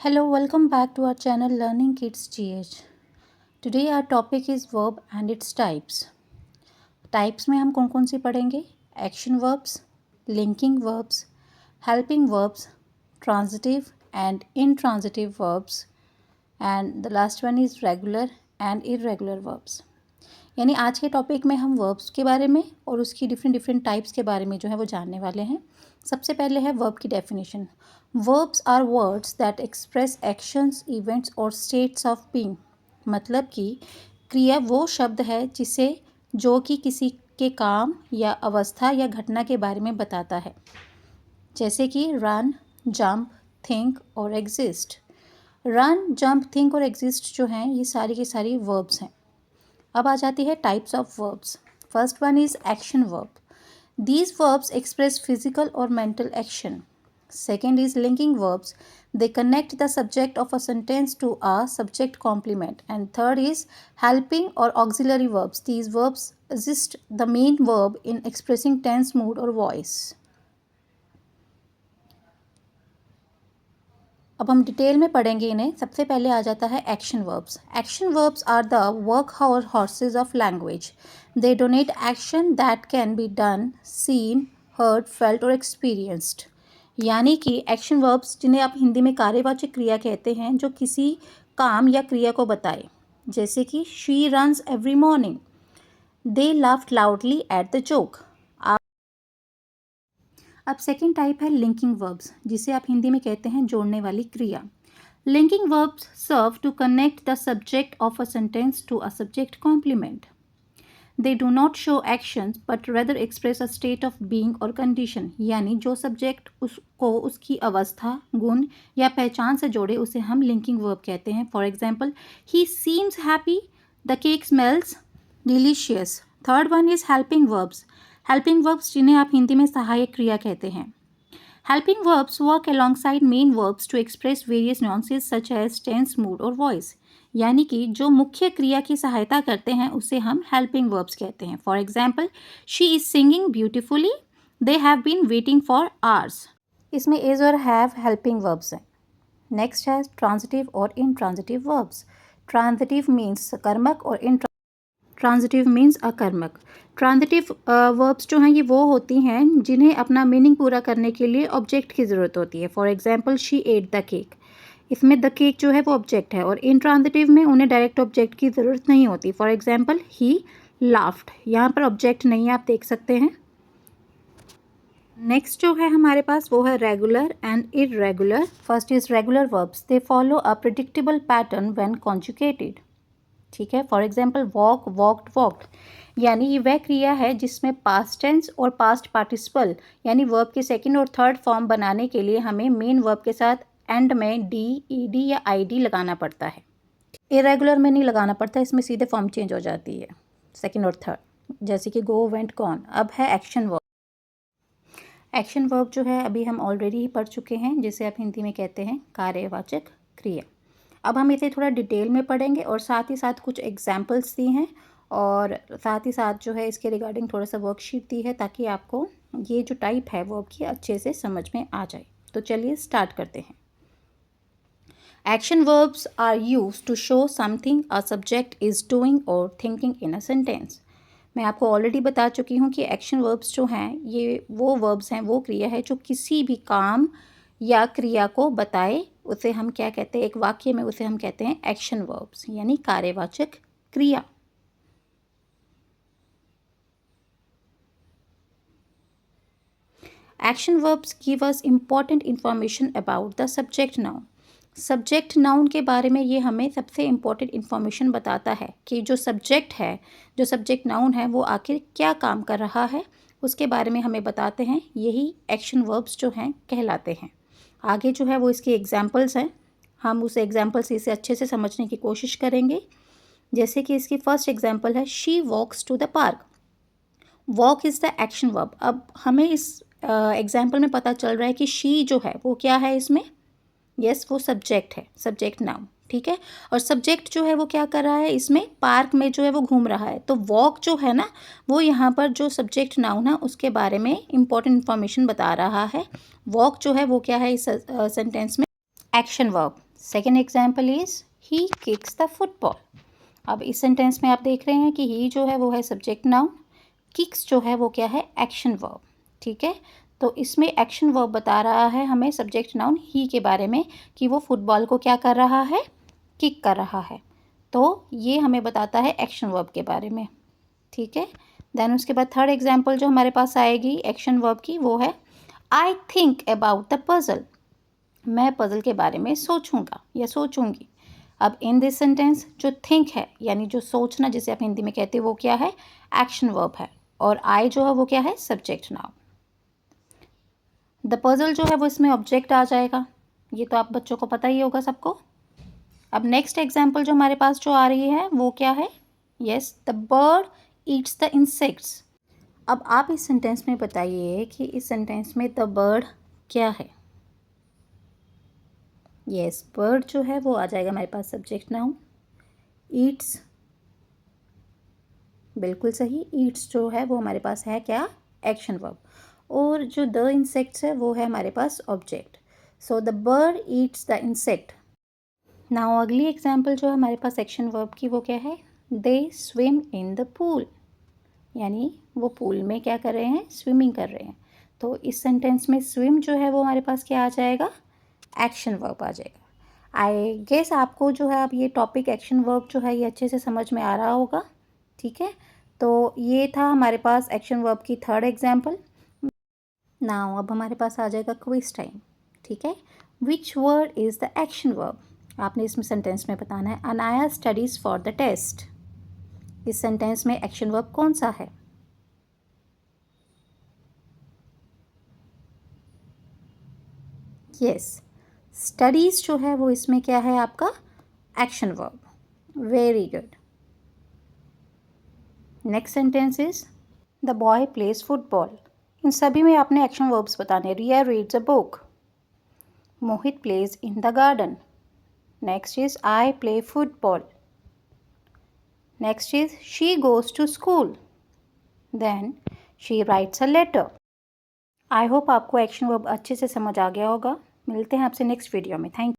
Hello, welcome back to our channel Learning Kids GH. Today our topic is verb and its types. Types में हम कौन कौन सी पढ़ेंगे? Action verbs, linking verbs, helping verbs, transitive and intransitive verbs, and the last one is regular and irregular verbs. यानी आज के topic में हम वर्ब्स के बारे में और उसकी डिफरेंट टाइप्स के बारे में जो है वो जानने वाले हैं. सबसे पहले है वर्ब की definition. Verbs are words that express actions, events और स्टेट्स ऑफ बीइंग. मतलब कि क्रिया वो शब्द है जिसे जो कि किसी के काम या अवस्था या घटना के बारे में बताता है, जैसे कि रन, जंप, थिंक और एग्जिस्ट. रन, जंप, थिंक और एग्जिस्ट जो हैं ये सारी की सारी वर्ब्स हैं. अब आ जाती है types of verbs. First one is action verb. These verbs express physical or mental action. Second is linking verbs. They connect the subject of a sentence to a subject complement. And third is helping or auxiliary verbs. These verbs assist the main verb in expressing tense, mood or voice. अब हम detail में पढ़ेंगे इन्हें. सबसे पहले आ जाता है action verbs. Action verbs are the work horses of language. They donate action that can be done, seen, heard, felt और एक्सपीरियंस्ड. यानी कि एक्शन वर्ब्स जिन्हें आप हिंदी में कार्यवाचक क्रिया कहते हैं, जो किसी काम या क्रिया को बताए, जैसे कि she runs every morning, they laughed loudly at the joke. अब सेकेंड टाइप है लिंकिंग वर्ब्स, जिसे आप हिंदी में कहते हैं जोड़ने वाली क्रिया. Linking verbs serve to connect the subject of a sentence to a subject complement. They do not show actions but rather express a state of being और कंडीशन. यानी जो सब्जेक्ट उसको उसकी अवस्था, गुण या पहचान से जोड़े उसे हम लिंकिंग वर्ब कहते हैं. For example, he seems happy, the cake smells delicious. Third one is helping verbs. Helping verbs जिन्हें आप हिंदी में सहायक क्रिया कहते हैं. Helping verbs work alongside main verbs to express various nuances such as tense, mood और वॉइस. यानी कि जो मुख्य क्रिया की सहायता करते हैं उसे हम हेल्पिंग वर्ब्स कहते हैं. For example, she is singing beautifully, they have been waiting for hours. इसमें इज और हैव हेल्पिंग वर्ब्स हैं. नेक्स्ट है ट्रांजिटिव और इनट्रांजिटिव वर्ब्स. ट्रांजिटिव मीन्स सकर्मक और ट्रांजिटिव मीन्स अकर्मक. ट्रांजिटिव वर्ब्स जो हैं ये वो होती हैं जिन्हें अपना मीनिंग पूरा करने के लिए ऑब्जेक्ट की ज़रूरत होती है. For example, she at the cake. इसमें द केक जो है वो ऑब्जेक्ट है, और इनट्रांजिटिव में उन्हें डायरेक्ट ऑब्जेक्ट की ज़रूरत नहीं होती. For example, he laughed. यहाँ पर ऑब्जेक्ट नहीं है, आप देख सकते हैं. नेक्स्ट जो है हमारे पास वो है regular and irregular. First is regular verbs. They follow a predictable pattern when conjugated. ठीक है. For example, walk, walked, walked. यानी ये वह क्रिया है जिसमें पास्ट टेंस और पास्ट पार्टिसिपल यानी वर्ब के सेकंड और थर्ड फॉर्म बनाने के लिए हमें मेन वर्ब के साथ एंड में डी, ईडी या आईडी लगाना पड़ता है. इरेगुलर में नहीं लगाना पड़ता, इसमें सीधे फॉर्म चेंज हो जाती है सेकंड और थर्ड, जैसे कि गो, वेंट, गॉन. अब है एक्शन वर्ब. एक्शन वर्ब जो है अभी हम ऑलरेडी ही पढ़ चुके हैं, जिसे आप हिंदी में कहते हैं कार्यवाचक क्रिया. अब हम इसे थोड़ा डिटेल में पढ़ेंगे और साथ ही साथ कुछ एग्जाम्पल्स दी हैं, और साथ ही साथ जो है इसके रिगार्डिंग थोड़ा सा वर्कशीट दी है, ताकि आपको ये जो टाइप है वर्ब की अच्छे से समझ में आ जाए. तो चलिए स्टार्ट करते हैं. Action verbs are use to show something a subject is doing और थिंकिंग इन अ सेंटेंस. मैं आपको ऑलरेडी बता चुकी हूँ कि एक्शन वर्ब्स जो हैं ये वो वर्ब्स हैं, वो क्रिया है जो किसी भी काम या क्रिया को बताए. उसे हम क्या कहते हैं, एक वाक्य में उसे हम कहते हैं एक्शन वर्ब्स, यानी कार्यवाचक क्रिया. Action verbs give us important information about the subject noun. Subject noun के बारे में ये हमें सबसे इम्पॉर्टेंट इन्फॉर्मेशन बताता है कि जो सब्जेक्ट है, जो सब्जेक्ट नाउन है, वो आखिर क्या काम कर रहा है, उसके बारे में हमें बताते हैं. यही एक्शन वर्ब्स जो हैं कहलाते हैं. आगे जो है वो इसके एग्जाम्पल्स हैं. हम उस एग्जाम्पल से इसे अच्छे से समझने की कोशिश करेंगे. जैसे कि इसकी फर्स्ट एग्जाम्पल है, she walks to the park. Walk is the action verb. अब हमें इस एग्जाम्पल में पता चल रहा है कि शी जो है वो क्या है इसमें. यस, वो सब्जेक्ट है, सब्जेक्ट नाउन. ठीक है. और सब्जेक्ट जो है वो क्या कर रहा है इसमें, पार्क में जो है वो घूम रहा है. तो वॉक जो है ना, वो यहाँ पर जो सब्जेक्ट नाउन है उसके बारे में इंपॉर्टेंट इन्फॉर्मेशन बता रहा है. वॉक जो है वो क्या है इस सेंटेंस में, action verb. Second example is he kicks the football. अब इस सेंटेंस में आप देख रहे हैं कि ही जो है वो है सब्जेक्ट नाउन, किक्स जो है वो क्या है, एक्शन वर्ब। ठीक है, तो इसमें एक्शन वर्ब बता रहा है हमें सब्जेक्ट नाउन ही के बारे में कि वो फुटबॉल को क्या कर रहा है, किक कर रहा है। तो ये हमें बताता है एक्शन वर्ब के बारे में। ठीक है, देन उसके बाद थर्ड एग्जाम्पल जो हमारे पास आएगी एक्शन वर्ब की वो है I think about the puzzle. मैं पजल के बारे में सोचूंगा या सोचूंगी। अब इन दिस सेंटेंस जो थिंक है यानी जो सोचना जिसे आप हिंदी में कहते हैं वो क्या है, एक्शन वर्ब है, और आई जो है वो क्या है, सब्जेक्ट नाउन। द पजल जो है वो इसमें ऑब्जेक्ट आ जाएगा, ये तो आप बच्चों को पता ही होगा सबको। अब नेक्स्ट एग्जाम्पल जो हमारे पास जो आ रही है वो क्या है, yes the bird eats the insects. अब आप इस सेंटेंस में बताइए कि इस सेंटेंस में द बर्ड क्या है। यस, बर्ड जो है वो आ जाएगा हमारे पास सब्जेक्ट नाउन। ईट्स, बिल्कुल सही, ईट्स जो है वो हमारे पास है क्या, एक्शन वर्ब। और जो द इंसेक्ट्स है वो है हमारे पास object. So the bird eats the insect. Now अगली एग्जाम्पल जो है हमारे पास एक्शन वर्ब की वो क्या है, दे स्विम इन द पूल, यानी वो पूल में क्या कर रहे हैं, स्विमिंग कर रहे हैं। तो इस सेंटेंस में स्विम जो है वो हमारे पास क्या आ जाएगा, एक्शन वर्ब आ जाएगा। आई गेस आपको जो है अब ये टॉपिक एक्शन वर्ब जो है ये अच्छे से समझ में आ रहा होगा। ठीक है, तो ये था हमारे पास एक्शन वर्ब की थर्ड एग्जाम्पल। नाउ अब हमारे पास आ जाएगा क्विज टाइम। ठीक है, which word is the action verb, आपने इसमें सेंटेंस में बताना है। Anaya studies for the test, इस सेंटेंस में एक्शन वर्ब कौन सा है, यस स्टडीज़ जो है वो इसमें क्या है आपका, action verb. Very good. Next sentence is the boy plays football. इन सभी में आपने एक्शन वर्ब्स बताने। Riya reads a book, Mohit plays in the garden, next is I play football, next is she goes to school, then she writes a letter. I hope आपको action verb अच्छे से समझ आ गया होगा। मिलते हैं आपसे नेक्स्ट वीडियो में। थैंक